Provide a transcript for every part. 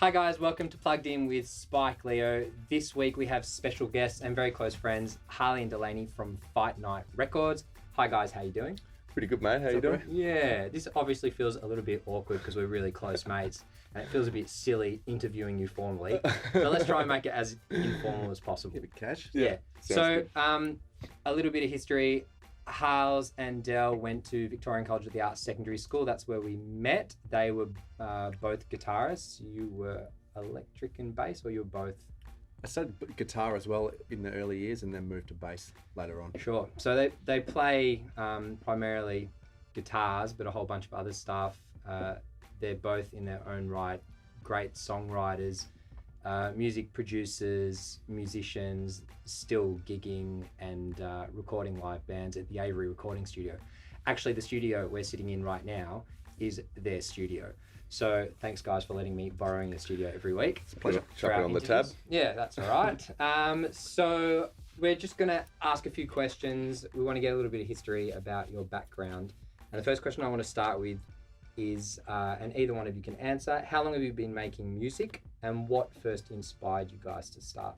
Hi guys, welcome to Plugged In with Spike Leo. This week we have special guests and very close friends, Harley and Delaney from Fight Night Records. Hi guys, how you doing? Pretty good, mate. How you doing? Yeah, this obviously feels a little bit awkward because we're really close mates, and it feels a bit silly interviewing you formally. So let's try and make it as informal as possible. Give it cash. Yeah. So, good. A little bit of history. Harles and Del went to Victorian College of the Arts Secondary School. That's where we met. They were both guitarists. You were electric and bass, or you were both? I studied guitar as well in the early years and then moved to bass later on. Sure. So they play primarily guitars, but a whole bunch of other stuff. They're both in their own right great songwriters, music producers, musicians, still gigging and recording live bands at the HAFIY recording studio. Actually, the studio we're sitting in right now is their studio. So thanks guys for letting me borrowing the studio every week. It's a pleasure. Chuck it on the tab. Yeah, that's all right. So we're just going to ask a few questions. We want to get a little bit of history about your background. And the first question I want to start with is, and either one of you can answer, how long have you been making music and what first inspired you guys to start?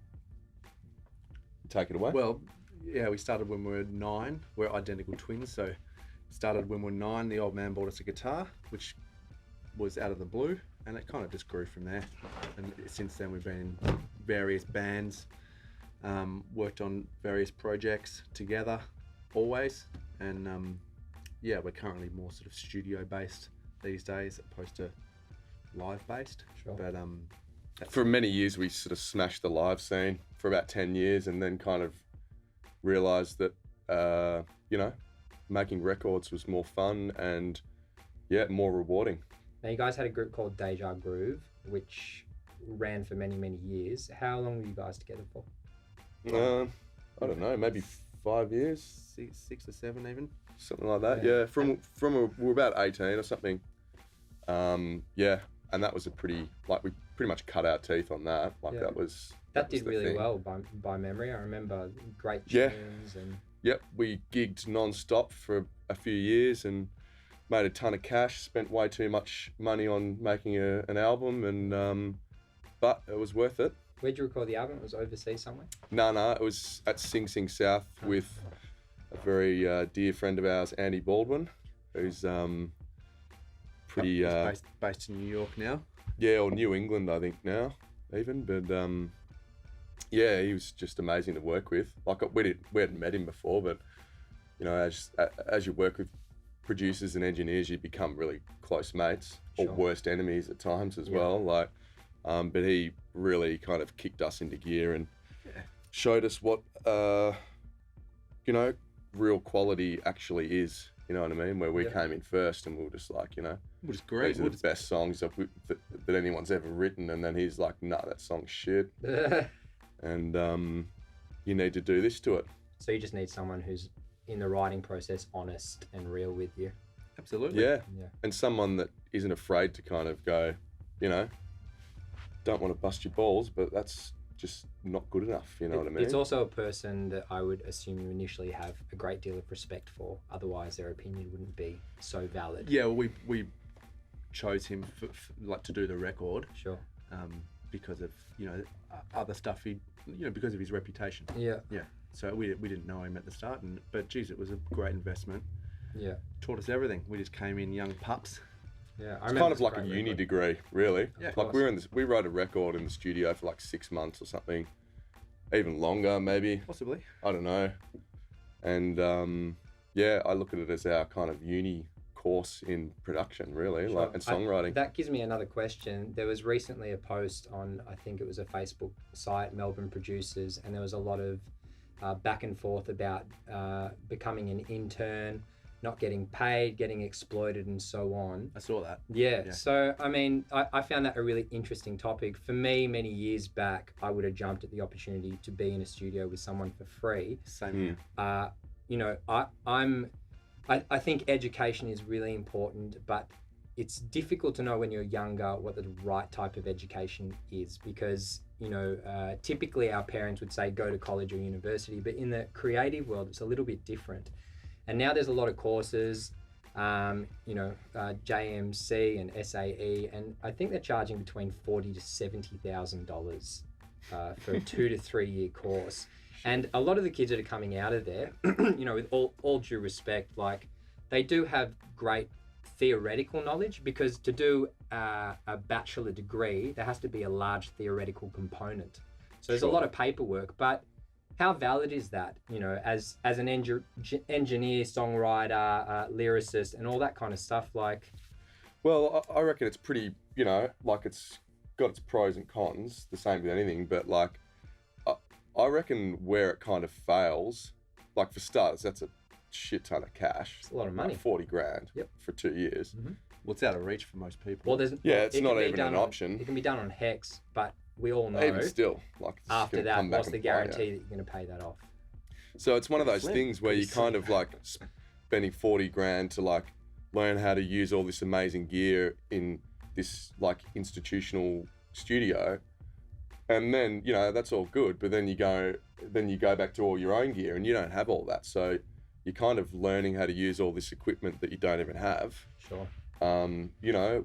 Take it away. Well, yeah, we started when we were 9. We're identical twins, so started when we were 9. The old man bought us a guitar, which was out of the blue, and it kind of just grew from there. And since then we've been in various bands, worked on various projects together always, and yeah, we're currently more sort of studio based these days opposed to live based. Sure. But for many years we sort of smashed the live scene for about 10 years and then kind of realised that, making records was more fun and, yeah, more rewarding. Now you guys had a group called Deja Groove, which ran for many, many years. How long were you guys together for? I don't know, maybe 5 years, 6 or 7 even. something like that. Yeah, we were about 18 or something. Yeah, and that was we pretty much cut our teeth on that. That did really thing. well by memory. I remember great Yeah. tunes and. Yep, we gigged non-stop for a few years and made a ton of cash, spent way too much money on making an album, and but it was worth it. Where'd you record the album? It was overseas somewhere? No, it was at Sing Sing South with a very dear friend of ours, Andy Baldwin, who's pretty... He's based in New York now. Yeah, or New England, I think now, even, but yeah, he was just amazing to work with. Like, we hadn't met him before, but, as you work with producers and engineers, you become really close mates, Sure. or worst enemies at times as well. But he really kind of kicked us into gear and showed us what real quality actually is. You know what I mean? Where we came in first and we were just like, Which is great. these are the best songs that anyone's ever written. And then he's like, no, that song's shit. And you need to do this to it. So you just need someone who's in the writing process honest and real with you. Absolutely. Yeah. Yeah. And someone that isn't afraid to kind of go, don't want to bust your balls, but that's just not good enough. You know what I mean? It's also a person that I would assume you initially have a great deal of respect for. Otherwise, their opinion wouldn't be so valid. Yeah, well, we chose him to do the record. Sure. Because of other stuff because of his reputation. Yeah. Yeah. So we didn't know him at the start, but geez, it was a great investment. Yeah. Taught us everything. We just came in young pups. Yeah. It's kind of like a uni degree, really. Yeah, like we wrote a record in the studio for like 6 months or something, even longer maybe. Possibly. I don't know. And I look at it as our kind of uni course in production, really, Sure. and songwriting. That gives me another question. There was recently a post on, I think it was a Facebook site, Melbourne Producers, and there was a lot of back and forth about becoming an intern, not getting paid, getting exploited, and so on. I saw that. Yeah. So, I mean, I found that a really interesting topic. For me, many years back, I would have jumped at the opportunity to be in a studio with someone for free. Same here. I think education is really important, but it's difficult to know when you're younger what the right type of education is because, typically our parents would say go to college or university, but in the creative world, it's a little bit different. And now there's a lot of courses. JMC and SAE, and I think they're charging between $40,000 to $70,000 for a 2 to 3 year course. And a lot of the kids that are coming out of there, with all due respect, like they do have great theoretical knowledge, because to do a bachelor degree, there has to be a large theoretical component. So there's a lot of paperwork, but how valid is that, as an engineer, songwriter, lyricist, and all that kind of stuff? Like, Well, I reckon it's pretty, like it's got its pros and cons, the same with anything, but like, I reckon where it kind of fails, like for starters, that's a shit ton of cash. It's a lot of money. Like 40 grand for 2 years. Mm-hmm. Well, it's out of reach for most people. Well, it's not even an option. It can be done on Hex, but we all know, even still, like it's after that, what's the guarantee play, that you're going to pay that off? So it's one of those things where you kind of like spending 40 grand to like learn how to use all this amazing gear in this like institutional studio, and then that's all good, but then you go back to all your own gear and you don't have all that, so you're kind of learning how to use all this equipment that you don't even have. Sure.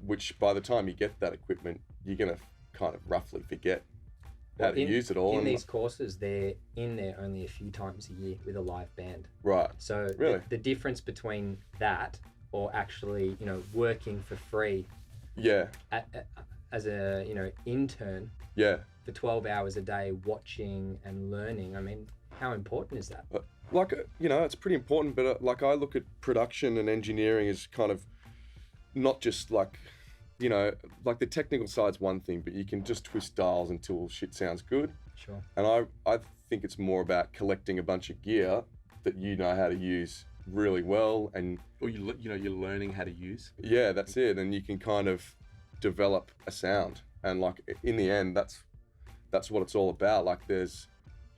Which by the time you get that equipment, you're gonna kind of roughly forget how to use it all. In these courses, they're in there only a few times a year with a live band. Right. So really? the difference between that or actually, working for free. Yeah. As a, intern. Yeah. For 12 hours a day, watching and learning. I mean, how important is that? It's pretty important, but like I look at production and engineering as kind of not just like, like the technical side's one thing, but you can just twist dials until shit sounds good. Sure. And I think it's more about collecting a bunch of gear that you know how to use really well, and or you're learning how to use. Yeah, that's it, and you can kind of develop a sound, and like in the end, that's what it's all about. Like there's,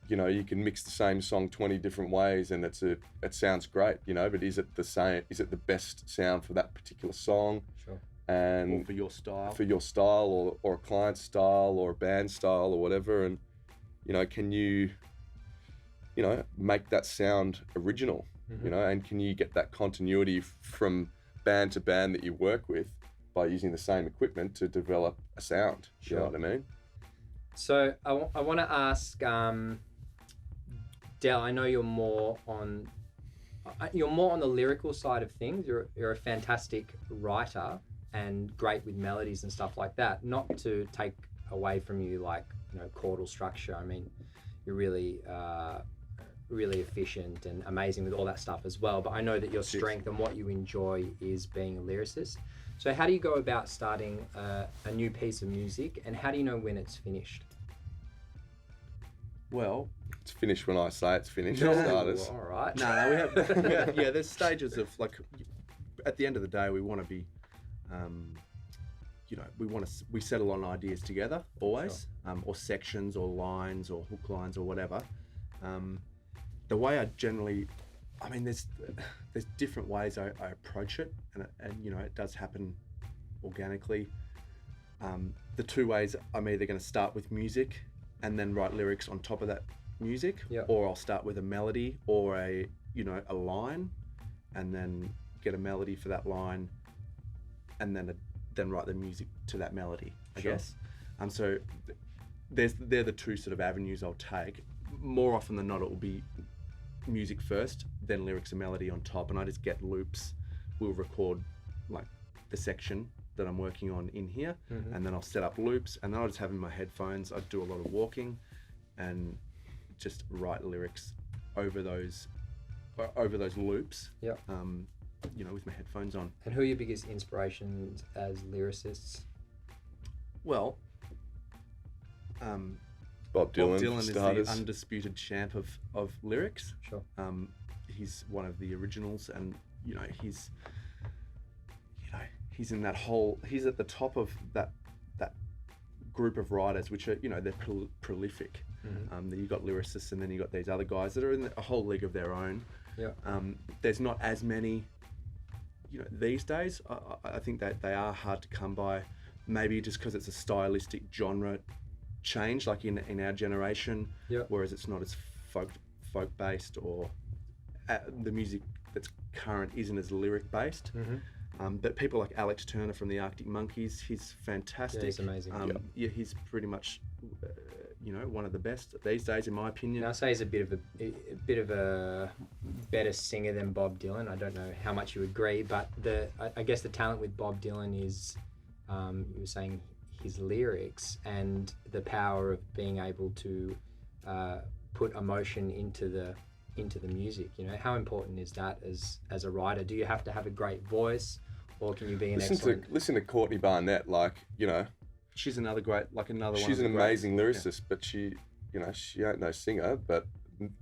you can mix the same song 20 different ways, and it sounds great, but is it the same? Is it the best sound for that particular song? Sure. And or for your style, or a client's style, or a band style, or whatever, and can you make that sound original? Mm-hmm. And can you get that continuity from band to band that you work with by using the same equipment to develop a sound? Sure. You know what I mean? So I want to ask, Del, I know you're more on the lyrical side of things. You're a fantastic writer and great with melodies and stuff like that. Not to take away from you, like, chordal structure. I mean, you're really efficient and amazing with all that stuff as well. But I know that your strength and what you enjoy is being a lyricist. So how do you go about starting a new piece of music, and how do you know when it's finished? Well, it's finished when I say it's finished. Starters. All right. No, we have there's stages of, like, at the end of the day, we want to be, we settle on ideas together always, sure. Or sections or lines or hook lines or whatever. The way I generally, there's different ways I approach it, and it does happen organically. The two ways, I'm either going to start with music and then write lyrics on top of that music, or I'll start with a melody or a line, and then get a melody for that line, and then write the music to that melody, I guess. So they're the two sort of avenues I'll take. More often than not, it will be music first, then lyrics and melody on top, and I just get loops. We'll record like the section that I'm working on in here, mm-hmm. and then I'll set up loops, and then I'll just have in my headphones. I do a lot of walking and just write lyrics over those loops. Yeah. With my headphones on. And who are your biggest inspirations as lyricists? Well, Bob Dylan is the undisputed champ of lyrics. Sure. He's one of the originals, and he's in that whole. He's at the top of that group of writers, which are they're prolific. Mm-hmm. You got lyricists, and then you got these other guys that are in a whole league of their own. Yeah. There's not as many. These days, I think that they are hard to come by. Maybe just because it's a stylistic genre change, like in our generation, whereas it's not as folk based, or the music that's current isn't as lyric based. But people like Alex Turner from the Arctic Monkeys, he's fantastic. Yeah, he's amazing. Yeah, he's pretty much, one of the best these days, in my opinion. Now, I say he's a bit of a better singer than Bob Dylan. I don't know how much you agree, but I guess the talent with Bob Dylan is, you were saying, his lyrics and the power of being able to put emotion into the music. How important is that as a writer? Do you have to have a great voice, or can you be an excellent? Listen to Courtney Barnett, she's another great, another one. She's an amazing lyricist, but she ain't no singer. But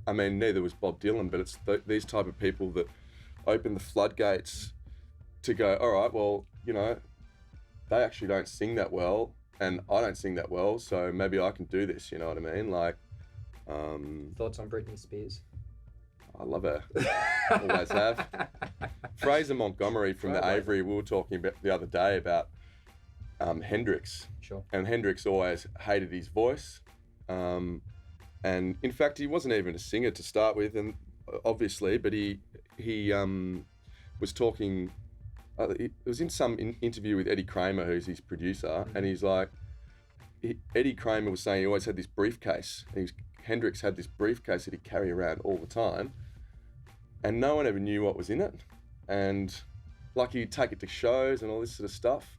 I mean, neither was Bob Dylan. But it's these type of people that open the floodgates to go, all right, well, they actually don't sing that well, and I don't sing that well, so maybe I can do this. You know what I mean? Thoughts on Britney Spears? I love her. Always have. Fraser Montgomery from the Avery, we were talking about the other day about Hendrix. Sure. And Hendrix always hated his voice. And in fact, he wasn't even a singer to start with, and obviously, but he was talking, it was in some interview with Eddie Kramer, who's his producer, and he's like, Eddie Kramer was saying he always had this briefcase. Hendrix had this briefcase that he'd carry around all the time, and no one ever knew what was in it. And he'd take it to shows and all this sort of stuff.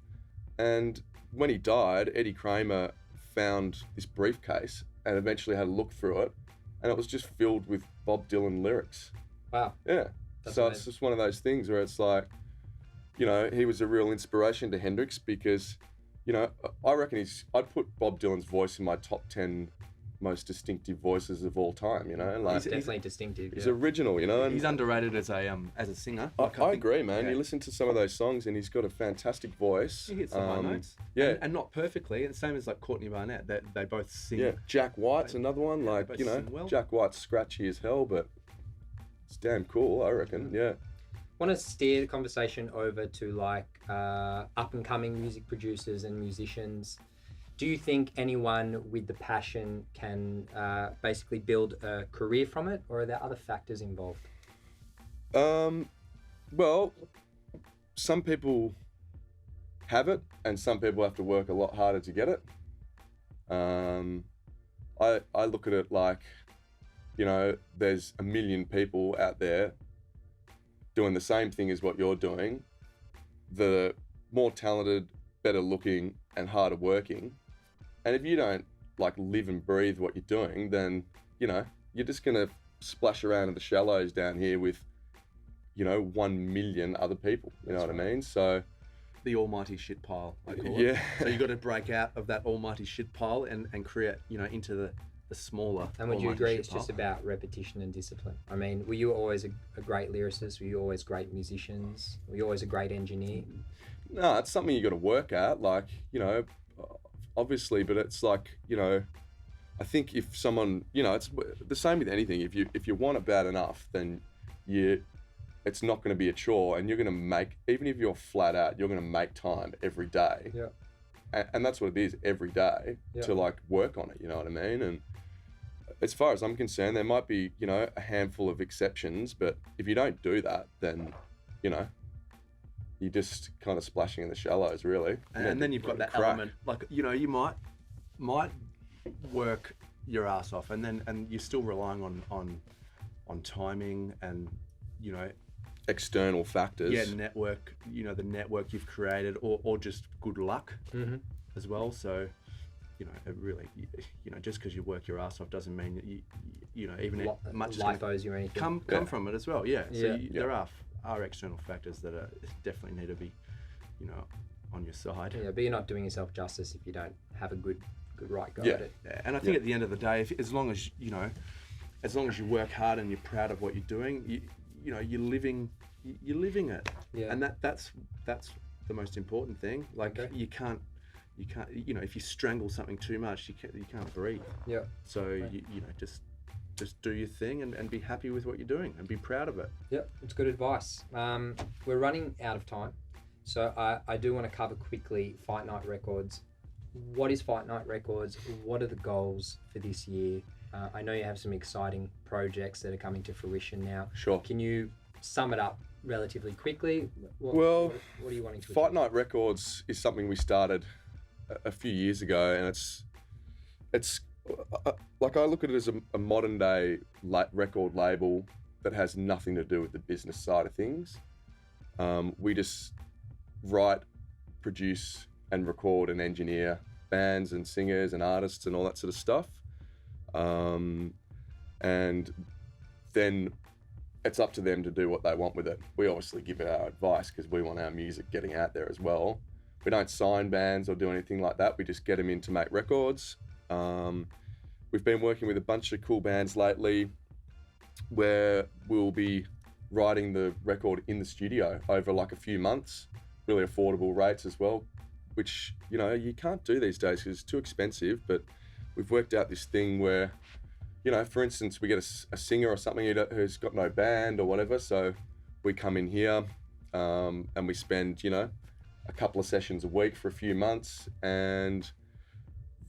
And when he died, Eddie Kramer found this briefcase and eventually had a look through it, and it was just filled with Bob Dylan lyrics. Wow. Yeah. That's so amazing. It's just one of those things where it's like, he was a real inspiration to Hendrix because, I reckon I'd put Bob Dylan's voice in my top 10 most distinctive voices of all time, He's definitely distinctive. He's original, and he's underrated as a singer. I agree, man. Yeah. You listen to some of those songs and he's got a fantastic voice. He hits the high notes. Yeah. And not perfectly. And same as Courtney Barnett, they both sing. Yeah. Jack White's another one. Jack White's scratchy as hell, but it's damn cool, I reckon. Yeah. I want to steer the conversation over to up and coming music producers and musicians. Do you think anyone with the passion can basically build a career from it, or are there other factors involved? Well, some people have it, and some people have to work a lot harder to get it. I look at it like, there's a million people out there doing the same thing as what you're doing, the more talented, better looking, and harder working. And if you don't live and breathe what you're doing, then, you're just going to splash around in the shallows down here with, 1 million other people. You know what I mean? So the almighty shit pile, I call it. Yeah. So you got to break out of that almighty shit pile and create, into the smaller. And would you agree it's just about repetition and discipline? I mean, were you always a great lyricist? Were you always great musicians? Were you always a great engineer? No, it's something you got to work at, obviously, but it's I think if someone, it's the same with anything. If you want it bad enough, then it's not going to be a chore, and you're going to make, even if you're flat out, you're going to make time every day. Yeah. And that's what it is every day to work on it. You know what I mean? And as far as I'm concerned, there might be, a handful of exceptions, but if you don't do that, then, you're just kind of splashing in the shallows, really. And then you've got that element, you might work your ass off, and you're still relying on timing and, external factors. Yeah, network, the network you've created, or just good luck as well. So, it really, just because you work your ass off doesn't mean that even much life owes you anything. Come from it as well. Yeah. So there are external factors that definitely need to be, on your side. Yeah, but you're not doing yourself justice if you don't have a good right go at it. Yeah. And I think at the end of the day, as long as you work hard and you're proud of what you're doing, you're living it. Yeah. And that's the most important thing. You can't, if you strangle something too much, you can't breathe. Yeah. So just do your thing and be happy with what you're doing and be proud of it. Yep, it's good advice. We're running out of time, so I do want to cover quickly Fight Night Records. What is Fight Night Records? What are the goals for this year? I know you have some exciting projects that are coming to fruition now. Sure. Can you sum it up relatively quickly? Well, what are you wanting to Fight achieve? Night Records is something we started a few years ago, and it's like I look at it as a modern day record label that has nothing to do with the business side of things. We just write, produce, and record and engineer bands and singers and artists and all that sort of stuff. And then it's up to them to do what they want with it. We obviously give it our advice because we want our music getting out there as well. We don't sign bands or do anything like that. We just get them in to make records. We've been working with a bunch of cool bands lately where we'll be writing the record in the studio over like a few months, really affordable rates as well, which, you know, you can't do these days because it's too expensive. But we've worked out this thing where, you know, for instance, we get a singer or something who's got no band or whatever, so we come in here and we spend, you know, a couple of sessions a week for a few months and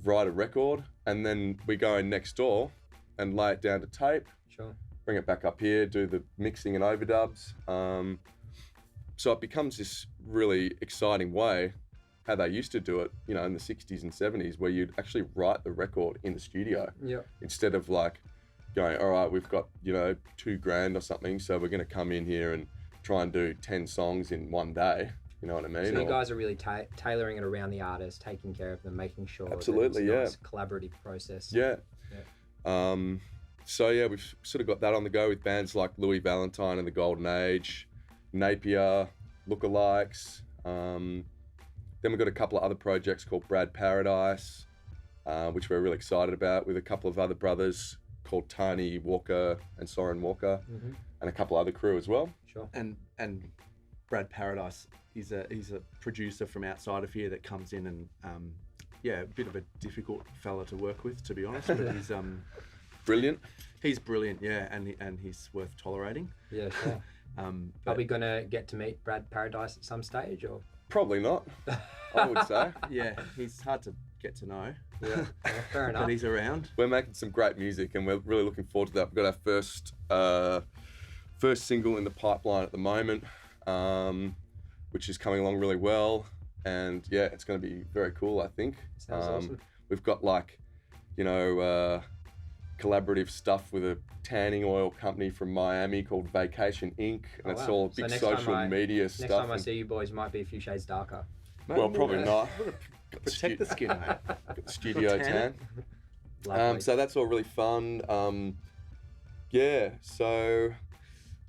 write a record, and then we go in next door and lay it down to tape, Sure. bring it back up here, do the mixing and overdubs. So it becomes this really exciting way, how they used to do it, you know, in the 60s and 70s, where you'd actually write the record in the studio. Yeah. Instead of like going, all right, we've got, you know, $2,000 or something, so we're going to come in here and try and do 10 songs in one day. You know what I mean? So you guys are really tailoring it around the artist, taking care of them, making sure Absolutely, that it's a nice collaborative process. Yeah. So yeah, we've sort of got that on the go with bands like Louis Valentine and the Golden Age, Napier, Lookalikes. Then we've got a couple of other projects called Brad Paradise, which we're really excited about, with a couple of other brothers called Tani Walker and Soren Walker, and a couple other crew as well. Sure. And Brad Paradise, he's a producer from outside of here that comes in and a bit of a difficult fella to work with, to be honest. But he's Brilliant. He's brilliant, yeah, and he's worth tolerating. Yeah, sure. Are we gonna get to meet Brad Paradise at some stage, or? Probably not, I would say. Yeah, he's hard to get to know. Yeah, fair enough. But he's around. We're making some great music and we're really looking forward to that. We've got our first single in the pipeline at the moment, which is coming along really well. And yeah, it's going to be very cool, I think. Sounds awesome. We've got like, you know, collaborative stuff with a tanning oil company from Miami called Vacation Inc. And it's all big social media stuff. Next time I see you boys, might be a few shades darker. Well, probably not. Protect the skin, mate. Got the studio tan. Lovely. So that's all really fun. Yeah, so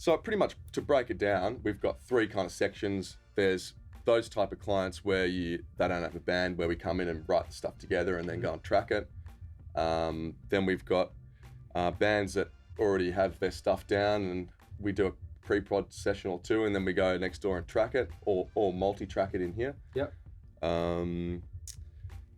pretty much to break it down, we've got three kind of sections. There's those type of clients where they don't have a band, where we come in and write the stuff together and then go and track it. Then we've got bands that already have their stuff down and we do a pre-prod session or two, and then we go next door and track it or multi-track it in here. Yep. And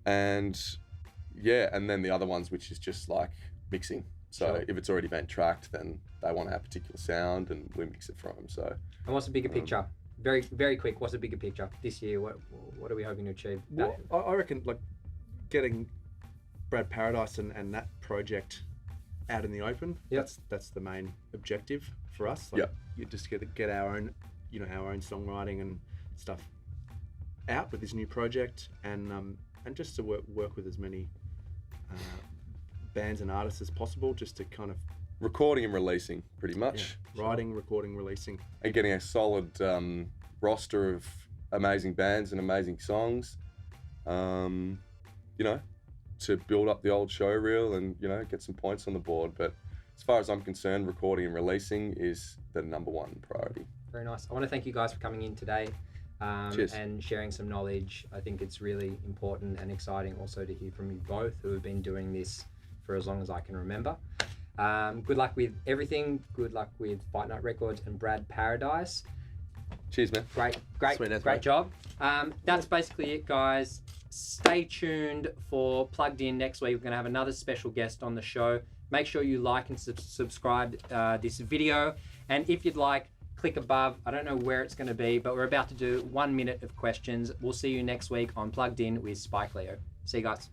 then the other ones, which is just like mixing. So Sure. if it's already been tracked, then they want to have a particular sound and we mix it for them. So. And what's the bigger picture? Very, very quick. What's the bigger picture this year? What are we hoping to achieve? Well, I reckon like getting Brad Paradise and that project out in the open. Yep. That's the main objective for us. Like, Yep. You just get our own, our own songwriting and stuff out with this new project, and just to work with as many bands and artists as possible, just to kind of Recording and releasing, pretty much. writing, recording, releasing, And getting a solid roster of amazing bands and amazing songs, to build up the old show reel and, get some points on the board. But as far as I'm concerned, recording and releasing is the number one priority. Very nice. I want to thank you guys for coming in today Cheers. and sharing some knowledge. I think it's really important and exciting also to hear from you both, who have been doing this for as long as I can remember. Good luck with everything. Good luck with Fight Night Records and Brad Paradise. Cheers, man. Great job. That's basically it, guys. Stay tuned for Plugged In next week. We're going to have another special guest on the show. Make sure you like and subscribe this video. And if you'd like, click above. I don't know where it's going to be, but we're about to do 1 minute of questions. We'll see you next week on Plugged In with Spike Leo. See you guys.